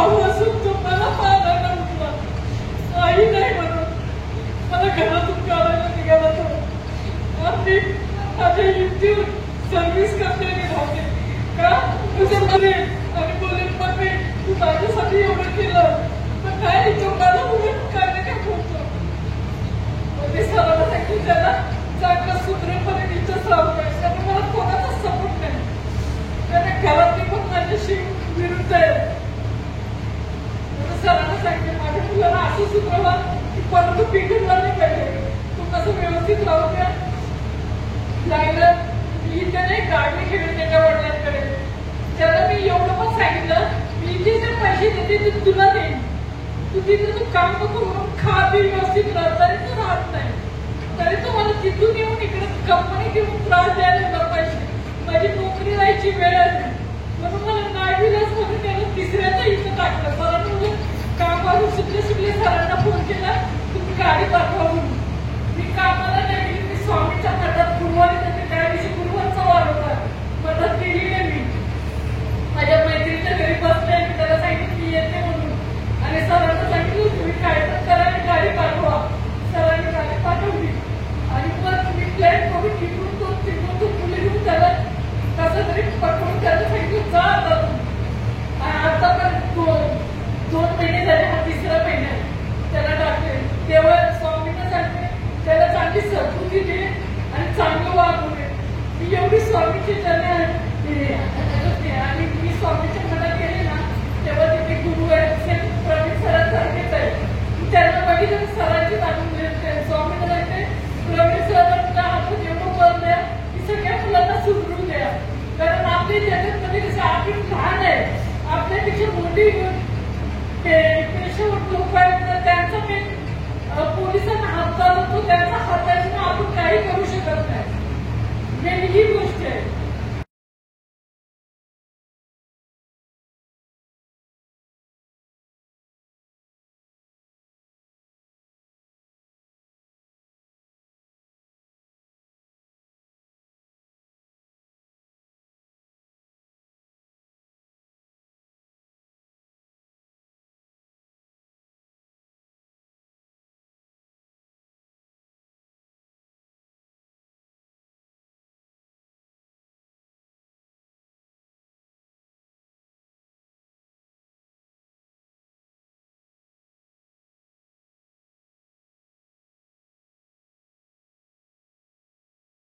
भाऊ असून तुम्हाला पाहायला नव्हता, आई नाही म्हणून मला घरातून काढायला निघाला तो. आणि माझ्या युतीवर सर्व्हिस करण्याने राहते का तुझं बरे आणि बोलेल मम्मी तू माझ्यासाठी एवढं केलं तर काय तुम्हाला उलट काय काय बोलतो. मी सरांना सांगितलं त्याला चांगलं सुधरेपणे तिथंच राहू काय, कारण मला कोणाचा सपोर्ट नाही, कारण घरातली पण माझ्याशी विरुद्ध आहे. सरांना सांगितलं माझ्या मुलाला असं सुधरवा की परत बिघडला नाही पाहिजे, तू कसं व्यवस्थित राहू द्या. लागलं मी त्याने गाडी घेऊन त्याच्या वडिलांकडे, त्याला मी एवढं पण सांगितलं मी जे पैसे देते ते तुला देईन, तू तिथे तू काम नको म्हणून खा बी व्यवस्थित राहत, तरी तू राहत नाही, तरी तू मला तिथून येऊन इकडे कंपनी घेऊन त्रास द्यायला लागला पाहिजे. माझी नोकरी राहायची वेळ आहे म्हणून मला नाही दिलाच म्हणून त्याला तिसऱ्याचा इथं टाकलं. सरांनी म्हणजे कामावरून सुटले सरांना फोन केला तुम्ही गाडी पाठवा म्हणून. मी कामाला नाही गेली, मी स्वामीच्या मठात गुरुवारी त्याच्या त्या दिवशी गुरुवारचा वार होता, मठात गेली नाही. मी माझ्या मैत्रिणीच्या घरी बसले, त्याला सांगितलं मी येते म्हणून आणि सरांना सांगितलं तुम्ही काय तर करा गाडी पाठवा. सरांनी गाडी पाठवली आणि मग मी प्लॅन करून तिकडून तो मुली घेऊन त्याला कसं तरी पकडून त्याला सांगितलं जा आता तू. आता पण 2 महिने झाले, हा 3रा महिना आहे त्याला टाकले. तेव्हा स्वामींना सांगते त्याला चांगली सद्बुद्धी दे आणि चांगलं वागू दे. मी एवढी स्वामीची त्याने आणि मी स्वामीच्या मनात गेले ना तेव्हा तिथे गुरु आहे प्रवीण सरांसारखेच आहे. त्यांना बघितलं सरांची टाकून देते. स्वामींना सांगते प्रवीण सरांच्या हातात एवढं बल द्या की सगळ्या मुलांना सुधरू द्या, कारण आपल्या जगातमध्ये कसं आपण लहान आहे, आपल्यापेक्षा मोठी पेशंट लोक आहेत त्यांचा पोलिसांना हात चालवतो, त्यांचा हात आहे आपण काही करू शकत नाही. मेन ही गोष्ट आहे.